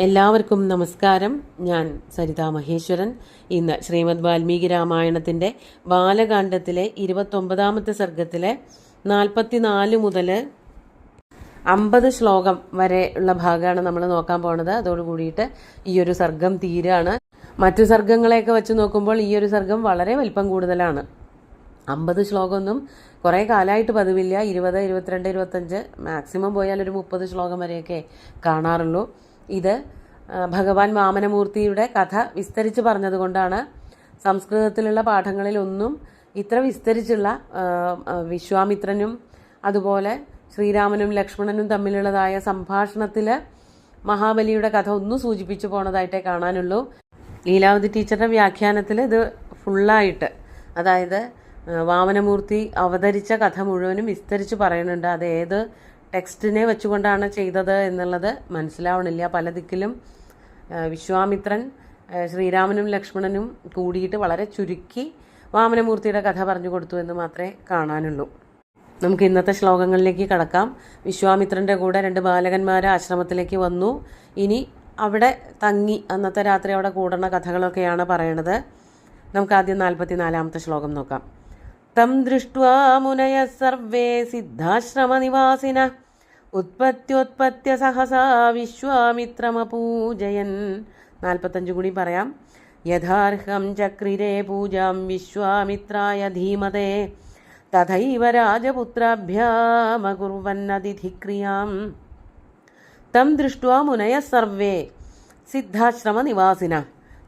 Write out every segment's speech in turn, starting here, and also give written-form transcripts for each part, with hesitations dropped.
എല്ലാവർക്കും നമസ്കാരം. ഞാൻ സരിത മഹേശ്വരൻ. ഇന്ന് ശ്രീമദ് വാൽമീകി രാമായണത്തിൻ്റെ ബാലകാണ്ഡത്തിലെ 29ാമത്തെ സർഗത്തിലെ 44 മുതൽ 50 ശ്ലോകം വരെ ഉള്ള ഭാഗമാണ് നമ്മൾ നോക്കാൻ പോണത്. അതോടുകൂടിയിട്ട് ഈ ഒരു സർഗം തീരാണ്. മറ്റു സർഗങ്ങളെയൊക്കെ വെച്ച് നോക്കുമ്പോൾ ഈ ഒരു സർഗം വളരെ വലിപ്പം കൂടുതലാണ്. 50 ശ്ലോകമൊന്നും കുറേ കാലമായിട്ട് പതിവില്ല. 20, 22, 25 മാക്സിമം പോയാൽ ഒരു 30 ശ്ലോകം വരെയൊക്കെ കാണാറുള്ളൂ. ഇത് ഭഗവാൻ വാമനമൂർത്തിയുടെ കഥ വിസ്തരിച്ച് പറഞ്ഞതുകൊണ്ടാണ്. സംസ്കൃതത്തിലുള്ള പാഠങ്ങളിലൊന്നും ഇത്ര വിസ്തരിച്ചുള്ള വിശ്വാമിത്രനും അതുപോലെ ശ്രീരാമനും ലക്ഷ്മണനും തമ്മിലുള്ളതായ സംഭാഷണത്തിൽ മഹാബലിയുടെ കഥ ഒന്നും സൂചിപ്പിച്ചു പോണതായിട്ടേ കാണാനുള്ളൂ. ലീലാവതി ടീച്ചറുടെ വ്യാഖ്യാനത്തിൽ ഇത് ഫുള്ളായിട്ട്, അതായത് വാമനമൂർത്തി അവതരിച്ച കഥ മുഴുവനും വിസ്തരിച്ച് പറയുന്നുണ്ട്. അത് ഏത് ടെക്സ്റ്റിനെ വെച്ചുകൊണ്ടാണ് ചെയ്തത് എന്നുള്ളത് മനസ്സിലാവണില്ല. പല ദിക്കിലും വിശ്വാമിത്രൻ ശ്രീരാമനും ലക്ഷ്മണനും കൂടിയിട്ട് വളരെ ചുരുക്കി വാമനമൂർത്തിയുടെ കഥ പറഞ്ഞു കൊടുത്തു എന്ന് മാത്രമേ കാണാനുള്ളൂ. നമുക്ക് ഇന്നത്തെ ശ്ലോകങ്ങളിലേക്ക് കടക്കാം. വിശ്വാമിത്രൻ്റെ കൂടെ 2 ബാലകന്മാർ ആശ്രമത്തിലേക്ക് വന്നു. ഇനി അവിടെ തങ്ങി അന്നത്തെ രാത്രി അവിടെ കൂടുന്ന കഥകളൊക്കെയാണ് പറയണത്. നമുക്ക് ആദ്യം 44ാമത്തെ ശ്ലോകം നോക്കാം. തം ദൃഷ്ട്വാ മുനയ സർവേ സിദ്ധാശ്രമനിവാസിന ഉത്പത്യോത്പത്യ സഹസാ വിശ്വാമിത്രമപൂജയൻ. 45 കൂടി പറയാം. യഥാർഹം ചക്രിരേ പൂജാം വിശ്വാമിത്രായ ധീമതേ തഥൈവ രാജപുത്രാഭ്യാമകുർവന്നതിഥിക്രിയാം. തം ദൃഷ്ട്വാ മുനയ സർവേ സിദ്ധാശ്രമനിവാസിന.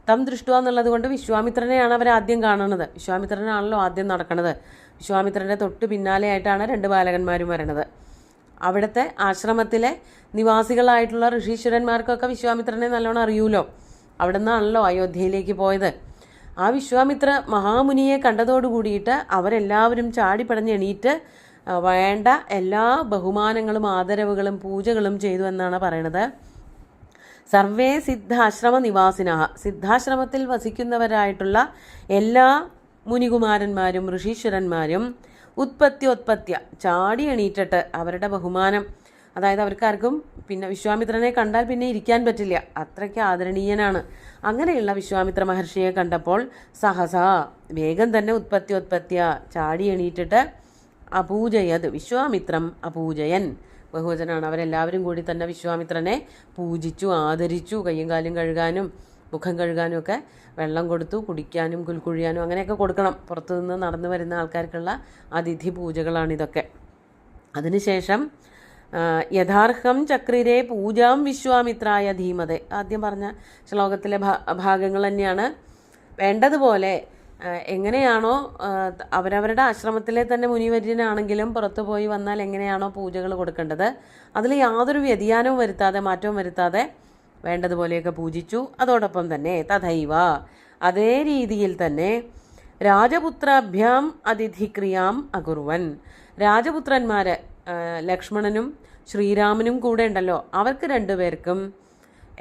തം ദൃഷ്ടുക എന്നുള്ളത് കൊണ്ട് വിശ്വാമിത്രനെയാണ് അവർ ആദ്യം കാണുന്നത്. വിശ്വാമിത്രനാണല്ലോ ആദ്യം നടക്കുന്നത്. വിശ്വാമിത്രൻ്റെ തൊട്ട് പിന്നാലെയായിട്ടാണ് 2 ബാലകന്മാരും വരണത്. അവിടുത്തെ ആശ്രമത്തിലെ നിവാസികളായിട്ടുള്ള ഋഷീശ്വരന്മാർക്കൊക്കെ വിശ്വാമിത്രനെ നല്ലോണം അറിയൂലോ. അവിടെ നിന്നാണല്ലോ അയോധ്യയിലേക്ക് പോയത്. ആ വിശ്വാമിത്ര മഹാമുനിയെ കണ്ടതോടുകൂടിയിട്ട് അവരെല്ലാവരും ചാടിപ്പടഞ്ഞ് എണീറ്റ് വേണ്ട എല്ലാ ബഹുമാനങ്ങളും ആദരവുകളും പൂജകളും ചെയ്തു എന്നാണ് പറയണത്. സർവേ സിദ്ധാശ്രമ നിവാസിന. സിദ്ധാശ്രമത്തിൽ വസിക്കുന്നവരായിട്ടുള്ള എല്ലാ മുനികുമാരന്മാരും ഋഷീശ്വരന്മാരും ഉത്പത്യ ചാടി എണീറ്റിട്ട് അവരുടെ ബഹുമാനം, അതായത് അവർക്കാർക്കും പിന്നെ വിശ്വാമിത്രനെ കണ്ടാൽ പിന്നെ ഇരിക്കാൻ പറ്റില്ല, അത്രയ്ക്ക് ആദരണീയനാണ്. അങ്ങനെയുള്ള വിശ്വാമിത്ര മഹർഷിയെ കണ്ടപ്പോൾ സഹസാ വേഗം തന്നെ ഉത്പത്യ ചാടി എണീറ്റിട്ട് അപൂജയത് വിശ്വാമിത്രം അപൂജയൻ. ബഹുവചനാണ്. അവരെല്ലാവരും കൂടി തന്നെ വിശ്വാമിത്രനെ പൂജിച്ചു, ആദരിച്ചു. കയ്യും കാലും കഴുകാനും മുഖം കഴുകാനും ഒക്കെ വെള്ളം കൊടുത്തു, കുടിക്കാനും കുൽക്കുഴിയാനും അങ്ങനെയൊക്കെ കൊടുക്കണം. പുറത്തുനിന്ന് നടന്നു വരുന്ന ആൾക്കാർക്കുള്ള അതിഥി പൂജകളാണിതൊക്കെ. അതിനുശേഷം യഥാർഹം ചക്രിരേ പൂജാം വിശ്വാമിത്രായ ധീമതേ. ആദ്യം പറഞ്ഞ ശ്ലോകത്തിലെ ഭാഗങ്ങൾ തന്നെയാണ്. വേണ്ടതുപോലെ എങ്ങനെയാണോ അവരവരുടെ ആശ്രമത്തിലെ തന്നെ മുനിവര്യനാണെങ്കിലും പുറത്തു പോയി വന്നാൽ എങ്ങനെയാണോ പൂജകൾ കൊടുക്കേണ്ടത്, അതിൽ യാതൊരു വ്യതിയാനവും വരുത്താതെ മാറ്റവും വരുത്താതെ വേണ്ടതുപോലെയൊക്കെ പൂജിച്ചു. അതോടൊപ്പം തന്നെ തഥൈവ അതേ രീതിയിൽ തന്നെ രാജപുത്രാഭ്യാം അതിഥിക്രിയാം അകുർവൻ. രാജപുത്രന്മാർ ലക്ഷ്മണനും ശ്രീരാമനും കൂടെ ഉണ്ടല്ലോ, അവർക്ക് 2 പേർക്കും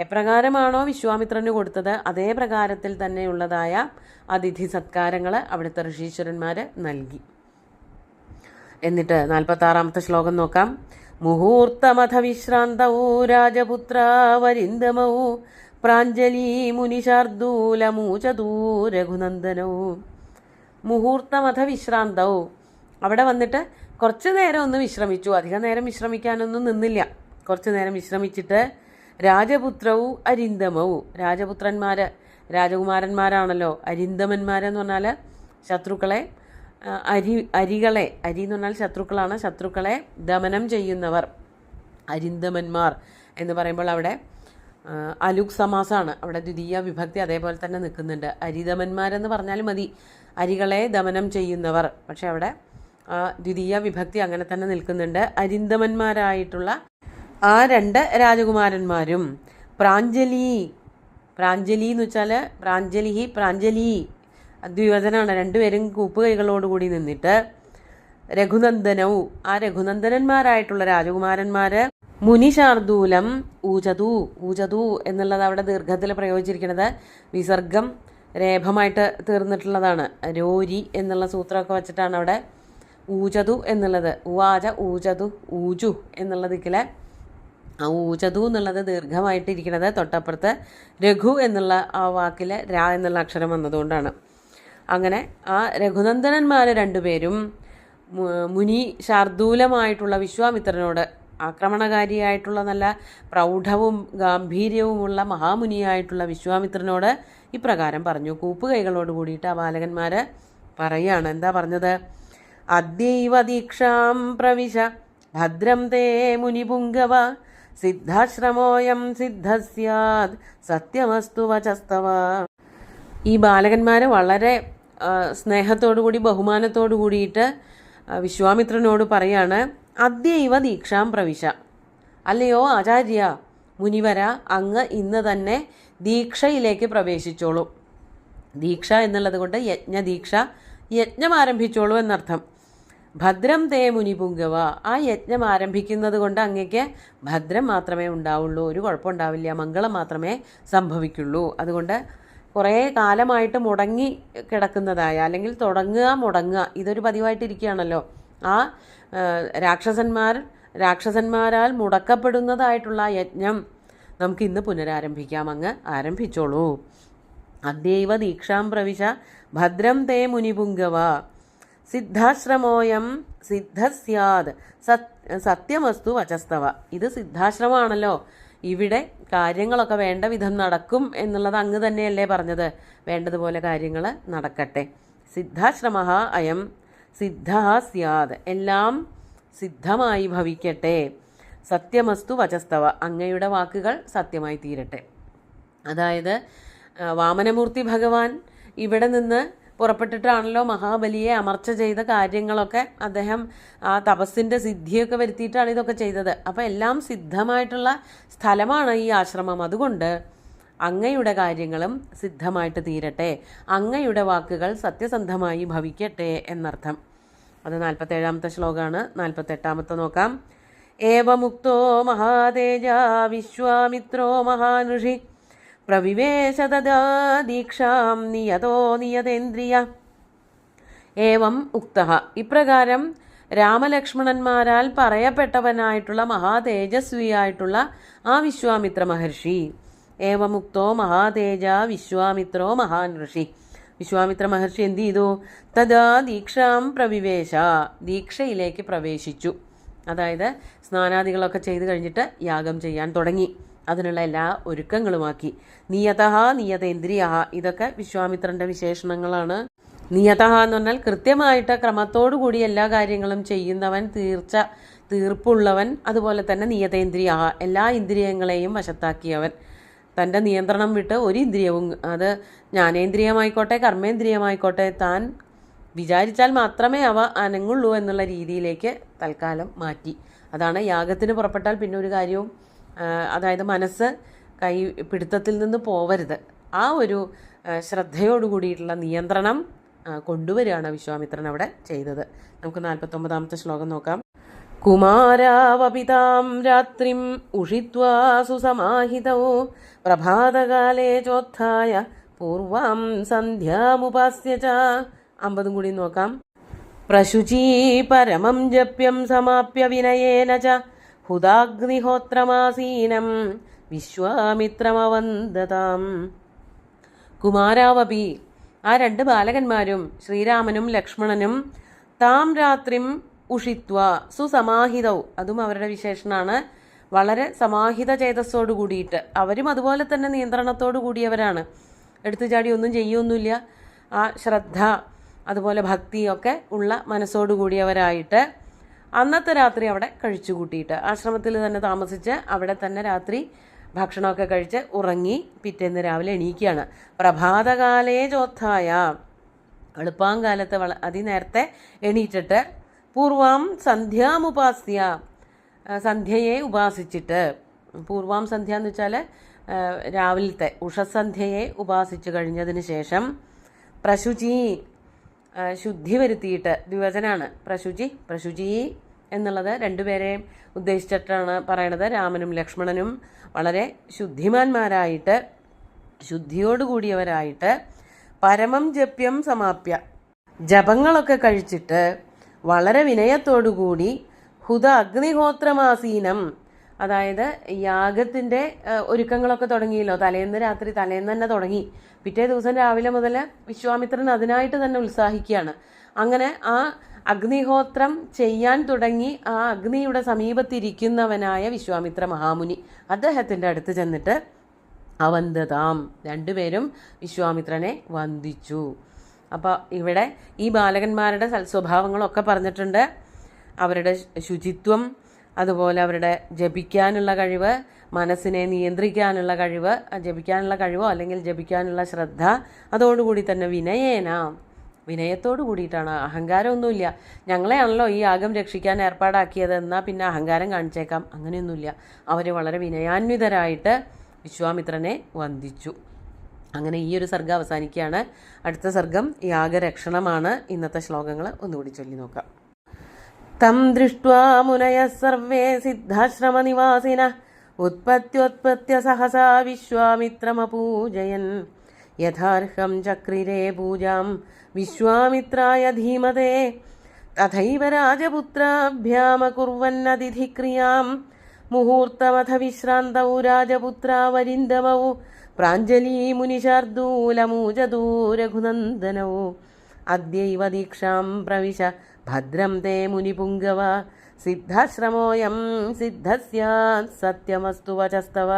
എപ്രകാരമാണോ വിശ്വാമിത്രന് കൊടുത്തത് അതേ പ്രകാരത്തിൽ തന്നെയുള്ളതായ അതിഥി സത്കാരങ്ങൾ അവിടുത്തെ ഋഷീശ്വരന്മാർ നൽകി. എന്നിട്ട് 46ാമത്തെ ശ്ലോകം നോക്കാം. മുഹൂർത്തമഥ വിശ്രാന്തൗ രാജപുത്രാവരിന്ദമൗ പ്രാഞ്ജലി മുനിശാർദൂലമൂചതൂ രഘുനന്ദനൗ. മുഹൂർത്തമഥ വിശ്രാന്തൗ. അവിടെ വന്നിട്ട് കുറച്ചു നേരം ഒന്ന് വിശ്രമിച്ചു. അധികം നേരം വിശ്രമിക്കാനൊന്നും നിന്നില്ല. കുറച്ചു നേരം വിശ്രമിച്ചിട്ട് രാജപുത്രവും അരിന്ദമവും. രാജപുത്രന്മാർ രാജകുമാരന്മാരാണല്ലോ. അരിന്ദമന്മാരെന്ന് പറഞ്ഞാൽ ശത്രുക്കളെ, അരികളെ, അരി എന്ന് പറഞ്ഞാൽ ശത്രുക്കളാണ്. ശത്രുക്കളെ ദമനം ചെയ്യുന്നവർ അരിന്ദമന്മാർ എന്ന് പറയുമ്പോൾ അവിടെ അലുക് സമാസമാണ്. അവിടെ ദ്വിതീയ വിഭക്തി അതേപോലെ തന്നെ നിൽക്കുന്നുണ്ട്. അരിദമന്മാരെന്ന് പറഞ്ഞാൽ മതി, അരികളെ ദമനം ചെയ്യുന്നവർ. പക്ഷെ അവിടെ ദ്വിതീയ വിഭക്തി അങ്ങനെ തന്നെ നിൽക്കുന്നുണ്ട്. അരിന്ദമന്മാരായിട്ടുള്ള ആ 2 രാജകുമാരന്മാരും പ്രാഞ്ജലി എന്ന് വെച്ചാൽ പ്രാഞ്ജലി ദ്വിവചനാണ്. 2 പേരും കൂപ്പുകൈകളോടുകൂടി നിന്നിട്ട് രഘുനന്ദനവും ആ രഘുനന്ദനന്മാരായിട്ടുള്ള രാജകുമാരന്മാർ മുനിശാർദൂലം ഊചതു എന്നുള്ളത് അവിടെ ദീർഘത്തിൽ പ്രയോഗിച്ചിരിക്കുന്നത് വിസർഗം രേഖമായിട്ട് തീർന്നിട്ടുള്ളതാണ്. രോരി എന്നുള്ള സൂത്രമൊക്കെ വെച്ചിട്ടാണ് അവിടെ ഊചതു എന്നുള്ളത്. ഉവാച ഊചതു ഊജു എന്നുള്ള ദിക്കിലെ ആ ഊചതു എന്നുള്ളത് ദീർഘമായിട്ടിരിക്കുന്നത് തൊട്ടപ്പുറത്ത് രഘു എന്നുള്ള ആ വാക്കിൽ രാ എന്നുള്ള അക്ഷരം വന്നതുകൊണ്ടാണ്. അങ്ങനെ ആ രഘുനന്ദനന്മാർ രണ്ടുപേരും മുനി ശാർദൂലമായിട്ടുള്ള വിശ്വാമിത്രനോട്, ആക്രമണകാരിയായിട്ടുള്ള നല്ല പ്രൗഢവും ഗാംഭീര്യവുമുള്ള മഹാമുനിയായിട്ടുള്ള വിശ്വാമിത്രനോട് ഇപ്രകാരം പറഞ്ഞു. കൂപ്പുകൈകളോട് കൂടിയിട്ട് ആ ബാലകന്മാർ പറയാണ്. എന്താ പറഞ്ഞത്? അദ്യൈവ ദീക്ഷാം പ്രവിശ ഭദ്രം തേ മുനിപുങ്കവ സിദ്ധാശ്രമോയം സിദ്ധസ്യാദ് സത്യമസ്തു വചസ്തവ. ഈ ബാലകന്മാർ വളരെ സ്നേഹത്തോടു കൂടി ബഹുമാനത്തോടു കൂടിയിട്ട് വിശ്വാമിത്രനോട് പറയാണ്, അദ്യൈവ ദീക്ഷാം പ്രവിശ, അല്ലയോ ആചാര്യ മുനിവര, അങ്ങ് ഇന്ന് തന്നെ ദീക്ഷയിലേക്ക് പ്രവേശിച്ചോളൂ. ദീക്ഷ എന്നുള്ളത് കൊണ്ട് യജ്ഞദീക്ഷ, യജ്ഞം ആരംഭിച്ചോളൂ എന്നർത്ഥം. ഭദ്രം തേ മുനിപുങ്കവ, ആ യജ്ഞം ആരംഭിക്കുന്നത് കൊണ്ട് അങ്ങക്ക് ഭദ്രം മാത്രമേ ഉണ്ടാവുള്ളൂ, ഒരു കുഴപ്പമുണ്ടാവില്ല, മംഗളം മാത്രമേ സംഭവിക്കുള്ളൂ. അതുകൊണ്ട് കുറേ കാലമായിട്ട് മുടങ്ങി കിടക്കുന്നതായ, അല്ലെങ്കിൽ തുടങ്ങുക മുടങ്ങുക, ഇതൊരു പതിവായിട്ടിരിക്കുകയാണല്ലോ. ആ രാക്ഷസന്മാരാൽ മുടക്കപ്പെടുന്നതായിട്ടുള്ള യജ്ഞം നമുക്ക് ഇന്ന് പുനരാരംഭിക്കാം, അങ്ങ് ആരംഭിച്ചോളൂ. അദ്യൈവ ദീക്ഷാം പ്രവിശ ഭദ്രം തേ മുനിപുങ്കവ സിദ്ധാശ്രമോയം സിദ്ധസ്യാദ് സത്യമസ്തു വചസ്തവ. ഇത് സിദ്ധാശ്രമമാണല്ലോ, ഇവിടെ കാര്യങ്ങളൊക്കെ വേണ്ട വിധം നടക്കും എന്നുള്ളത് അങ്ങ് തന്നെയല്ലേ പറഞ്ഞത്. വേണ്ടതുപോലെ കാര്യങ്ങൾ നടക്കട്ടെ. സിദ്ധാശ്രമ അയം സിദ്ധ സ്യാദ്, എല്ലാം സിദ്ധമായി ഭവിക്കട്ടെ. സത്യമസ്തു വചസ്തവ, അങ്ങയുടെ വാക്കുകൾ സത്യമായി തീരട്ടെ. അതായത് വാമനമൂർത്തി ഭഗവാൻ ഇവിടെ നിന്ന് പുറപ്പെട്ടിട്ടാണല്ലോ മഹാബലിയെ അമർച്ച ചെയ്ത കാര്യങ്ങളൊക്കെ അദ്ദേഹം ആ തപസ്സിൻ്റെ സിദ്ധിയൊക്കെ വരുത്തിയിട്ടാണ് ഇതൊക്കെ ചെയ്തത്. അപ്പോൾ എല്ലാം സിദ്ധമായിട്ടുള്ള സ്ഥലമാണ് ഈ ആശ്രമം. അതുകൊണ്ട് അങ്ങയുടെ കാര്യങ്ങളും സിദ്ധമായിട്ട് തീരട്ടെ, അങ്ങയുടെ വാക്കുകൾ സത്യസന്ധമായി ഭവിക്കട്ടെ എന്നർത്ഥം. അത് 47-ാമത്തെ ശ്ലോകമാണ്. 48-ാമത്തെ നോക്കാം. ഏവമുക്തോ മഹാതേജ വിശ്വാമിത്രോ മഹാനുഷി പ്രവിവേശ തദാ ദീക്ഷാം നിയതോ നിയതേന്ദ്രിയ. ഏവം ഉക്തഃ, ഇപ്രകാരം രാമലക്ഷ്മണന്മാരാൽ പറയപ്പെട്ടവനായിട്ടുള്ള മഹാതേജസ്വിയായിട്ടുള്ള ആ വിശ്വാമിത്ര മഹർഷി. ഏവമുക്തോ മഹാതേജ വിശ്വാമിത്രോ മഹാൻ ഋഷി. വിശ്വാമിത്ര മഹർഷി എന്ത് ചെയ്തു? തദാ ദീക്ഷാം പ്രവിവേശ, ദീക്ഷയിലേക്ക് പ്രവേശിച്ചു. അതായത് സ്നാനാദികളൊക്കെ ചെയ്തു കഴിഞ്ഞിട്ട് യാഗം ചെയ്യാൻ തുടങ്ങി. അതിനുള്ള എല്ലാ ഒരുക്കങ്ങളുമാക്കി. നിയതഃ നിയതേന്ദ്രിയ, ഇതൊക്കെ വിശ്വാമിത്രൻ്റെ വിശേഷണങ്ങളാണ്. നിയതഃ എന്ന് പറഞ്ഞാൽ കൃത്യമായിട്ട് ക്രമത്തോടുകൂടി എല്ലാ കാര്യങ്ങളും ചെയ്യുന്നവൻ, തീർപ്പുള്ളവൻ. അതുപോലെ തന്നെ നിയതേന്ദ്രിയ, എല്ലാ ഇന്ദ്രിയങ്ങളെയും വശത്താക്കിയവൻ. തൻ്റെ നിയന്ത്രണം വിട്ട് ഒരു ഇന്ദ്രിയവും, അത് ജ്ഞാനേന്ദ്രിയമായിക്കോട്ടെ കർമ്മേന്ദ്രിയമായിക്കോട്ടെ, താൻ വിചാരിച്ചാൽ മാത്രമേ അവ അനങ്ങുള്ളൂ എന്നുള്ള രീതിയിലേക്ക് തൽക്കാലം മാറ്റി. അതാണ് യാഗത്തിന് പുറപ്പെട്ടാൽ പിന്നെ ഒരു കാര്യവും, അതായത് മനസ്സ് കൈ പിടുത്തത്തിൽ നിന്ന് പോവരുത്. ആ ഒരു ശ്രദ്ധയോടുകൂടിയിട്ടുള്ള നിയന്ത്രണം കൊണ്ടുവരികയാണ് വിശ്വാമിത്രൻ അവിടെ ചെയ്തത്. നമുക്ക് 49-ാമത്തെ ശ്ലോകം നോക്കാം. കുമാരാവപിതാം രാത്രിം ഉഷിത്വാ സുസമാഹിതോ പ്രഭാതകാലേ ചോത്ഥായ പൂർവാം സന്ധ്യാമുപാസ്യ ച. 50 കൂടി നോക്കാം. പ്രശുചീ പരമം ജപ്യം സമാപ്യ വിനയേന ച ഹുതാഗ്നിഹോത്രമാസീനം വിശ്വാമിത്രമവന്ദതാം. കുമാരാവപി, ആ രണ്ട് ബാലകന്മാരും ശ്രീരാമനും ലക്ഷ്മണനും താം രാത്രിം ഉഷിത്വ സുസമാഹിതൗ, അതും അവരുടെ വിശേഷണമാണ്. വളരെ സമാഹിത ചേതസ്സോടു കൂടിയിട്ട്, അവരും അതുപോലെ തന്നെ നിയന്ത്രണത്തോടു കൂടിയവരാണ്. എടുത്തു ചാടി ഒന്നും ചെയ്യൊന്നുമില്ല. ആ ശ്രദ്ധ അതുപോലെ ഭക്തിയൊക്കെ ഉള്ള മനസ്സോടു കൂടിയവരായിട്ട് അന്നത്തെ രാത്രി അവിടെ കഴിച്ചു കൂട്ടിയിട്ട് ആശ്രമത്തിൽ തന്നെ താമസിച്ച് അവിടെ തന്നെ രാത്രി ഭക്ഷണമൊക്കെ കഴിച്ച് ഉറങ്ങി പിറ്റേന്ന് രാവിലെ എണീക്കുകയാണ്. പ്രഭാതകാലേ ചോത്ഥായ, എളുപ്പാങ്കാലത്ത് അതിനേരത്തെ എണീറ്റിട്ട് പൂർവാം സന്ധ്യാമുപാസ്യ, സന്ധ്യയെ ഉപാസിച്ചിട്ട്. പൂർവാം സന്ധ്യ എന്ന് വെച്ചാൽ രാവിലത്തെ ഉഷസന്ധ്യയെ ഉപാസിച്ചു കഴിഞ്ഞതിന് ശേഷം പ്രശുചി, ശുദ്ധി വരുത്തിയിട്ട്, ദ്വിവചനാണ് പ്രശുചി എന്നുള്ളത് രണ്ടുപേരെയും ഉദ്ദേശിച്ചിട്ടാണ് പറയണത്. രാമനും ലക്ഷ്മണനും വളരെ ശുദ്ധിമാന്മാരായിട്ട്, ശുദ്ധിയോടുകൂടിയവരായിട്ട് പരമം ജപ്യം സമാപ്യ, ജപങ്ങളൊക്കെ കഴിച്ചിട്ട് വളരെ വിനയത്തോടുകൂടി ഹുത അഗ്നിഹോത്രമാസീനം, അതായത് യാഗത്തിൻ്റെ ഒരുക്കങ്ങളൊക്കെ തുടങ്ങിയല്ലോ. തലേന്ന് തന്നെ തുടങ്ങി. പിറ്റേ ദിവസം രാവിലെ മുതൽ വിശ്വാമിത്രൻ അതിനായിട്ട് തന്നെ ഉത്സാഹിക്കുകയാണ്. അങ്ങനെ ആ അഗ്നിഹോത്രം ചെയ്യാൻ തുടങ്ങി ആ അഗ്നിയുടെ സമീപത്തിരിക്കുന്നവനായ വിശ്വാമിത്ര മഹാമുനി അദ്ദേഹത്തിൻ്റെ അടുത്ത് ചെന്നിട്ട് അവന്ദതാം, രണ്ടുപേരും വിശ്വാമിത്രനെ വന്ദിച്ചു. അപ്പോൾ ഇവിടെ ഈ ബാലകന്മാരുടെ സൽസ്വഭാവങ്ങളൊക്കെ പറഞ്ഞിട്ടുണ്ട്. അവരുടെ ശുചിത്വം, അതുപോലെ അവരുടെ ജപിക്കാനുള്ള കഴിവ്, മനസ്സിനെ നിയന്ത്രിക്കാനുള്ള കഴിവ്, ജപിക്കാനുള്ള കഴിവോ അല്ലെങ്കിൽ ജപിക്കാനുള്ള ശ്രദ്ധ, അതോടുകൂടി തന്നെ വിനയത്തോടു കൂടിയിട്ടാണ്. അഹങ്കാരമൊന്നുമില്ല. ഞങ്ങളെയാണല്ലോ ഈ യാഗം രക്ഷിക്കാൻ ഏർപ്പാടാക്കിയത്, എന്നാൽ പിന്നെ അഹങ്കാരം കാണിച്ചേക്കാം, അങ്ങനെയൊന്നുമില്ല. അവർ വളരെ വിനയാന്വിതരായിട്ട് വിശ്വാമിത്രനെ വന്ദിച്ചു. അങ്ങനെ ഈ ഒരു സർഗം അവസാനിക്കുകയാണ്. അടുത്ത സർഗം യാഗരക്ഷണമാണ്. ഇന്നത്തെ ശ്ലോകങ്ങൾ ഒന്നുകൂടി ചൊല്ലി നോക്കാം. തം ദൃഷ്ട്വാ മുനയഃ സർവേ സിദ്ധാശ്രമനിവാസിനഃ ഉത്പത്യോത്പത്യ സഹസാ വിശ്വാമിത്രമപൂജയൻ യഥാർഹം ചക്രിരേ പൂജാം വിശ്വാമിത്രായ ധീമതേ തഥൈവ രാജപുത്രാഭ്യാമകുർവന്നതിഥിക്രിയാം മുഹൂർത്തമഥ വിശ്രാന്തൗ രാജപുത്രാവരിന്ദമൗ പ്രാഞ്ജലീമുനിശാർദൂലമൂജദൂരഘുനന്ദനൗ അദ്യൈവ ദീക്ഷാം പ്രവിശ ഭദ്രം തേ മുനിപുംഗവ സിദ്ധാശ്രമോയം സിദ്ധസ്യാത് സത്യമസ്തു വചസ്തവ.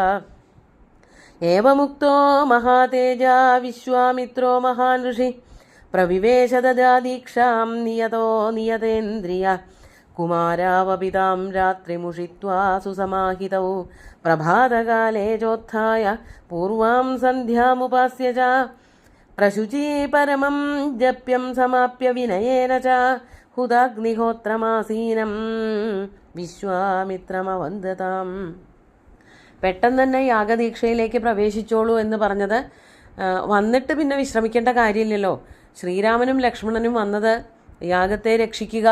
ഏവമുക്തോ മഹാതേജാ വിശ്വാമിത്രോ മഹാൻ ഋഷി പ്രവിവേശ ദദാ ദീക്ഷാം നിയതോ നിയതേന്ദ്രിയ കുമാരാവപിതാം രാത്രിമുഷിത്വാ സുസമാഹിതൗ പ്രഭാതകാലേ ചോത്ഥായ പൂർവാം സന്ധ്യാമുപാസ്യ ച പ്രശുചീ പരമം ജപ്യം സമാപ്യ വിനയേന ച ഹുതാഗ്നിഹോത്രമാസീനം വിശ്വാമിത്രമവന്ദതാം. പെട്ടെന്ന് തന്നെ യാഗദീക്ഷയിലേക്ക് പ്രവേശിച്ചോളൂ എന്ന് പറഞ്ഞത് വന്നിട്ട് പിന്നെ വിശ്രമിക്കേണ്ട കാര്യമില്ലല്ലോ. ശ്രീരാമനും ലക്ഷ്മണനും വന്നത് യാഗത്തെ രക്ഷിക്കുക,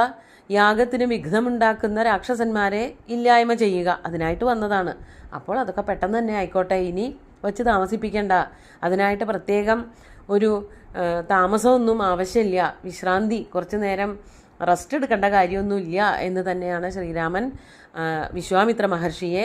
യാഗത്തിന് വിഘ്നമുണ്ടാക്കുന്ന രാക്ഷസന്മാരെ ഇല്ലായ്മ ചെയ്യുക, അതിനായിട്ട് വന്നതാണ്. അപ്പോൾ അതൊക്കെ പെട്ടെന്ന് തന്നെ ആയിക്കോട്ടെ, ഇനി വച്ച് താമസിപ്പിക്കേണ്ട. അതിനായിട്ട് പ്രത്യേകം ഒരു താമസമൊന്നും ആവശ്യമില്ല. വിശ്രാന്തി, കുറച്ചു നേരം റെസ്റ്റ് എടുക്കേണ്ട കാര്യമൊന്നുമില്ല എന്ന് തന്നെയാണ് ശ്രീരാമൻ വിശ്വാമിത്ര മഹർഷിയെ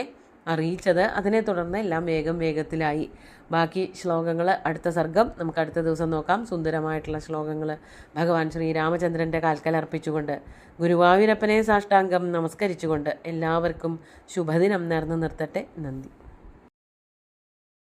അറിയിച്ചത്. അതിനെ തുടർന്ന് എല്ലാം വേഗത്തിലായി. ബാക്കി ശ്ലോകങ്ങൾ അടുത്ത സർഗം നമുക്ക് അടുത്ത ദിവസം നോക്കാം. സുന്ദരമായിട്ടുള്ള ശ്ലോകങ്ങൾ ഭഗവാൻ ശ്രീരാമചന്ദ്രൻ്റെ കാൽക്കൽ അർപ്പിച്ചുകൊണ്ട് ഗുരുവായൂരപ്പനെ സാഷ്ടാംഗം നമസ്കരിച്ചുകൊണ്ട് എല്ലാവർക്കും ശുഭദിനം നേർന്നു നിർത്തട്ടെ. നന്ദി.